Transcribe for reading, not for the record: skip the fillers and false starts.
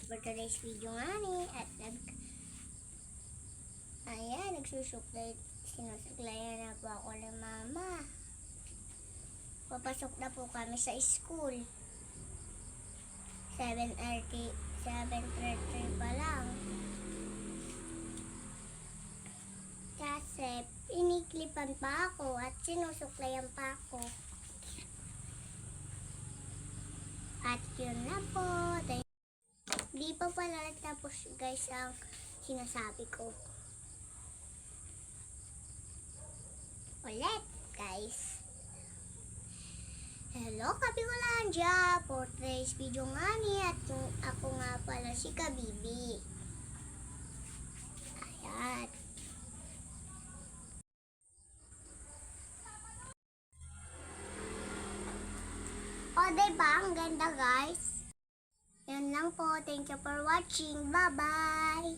for today's video nga ni. At nagsusuklay. Sinusuklayan na po ako ng mama. Papasok na po kami sa school. 7:30 pa lang. Kasi iniklipan pa ako at sinusuklayan pa ako. At yun na po. Di pa pala tapos guys ang sinasabi ko. Ulit guys. Hello Kabikulandia! For today's video nga ni at ako nga pala si Kabibi. Ayan. O diba? Ang ganda guys. Yan lang po. Thank you for watching. Bye-bye!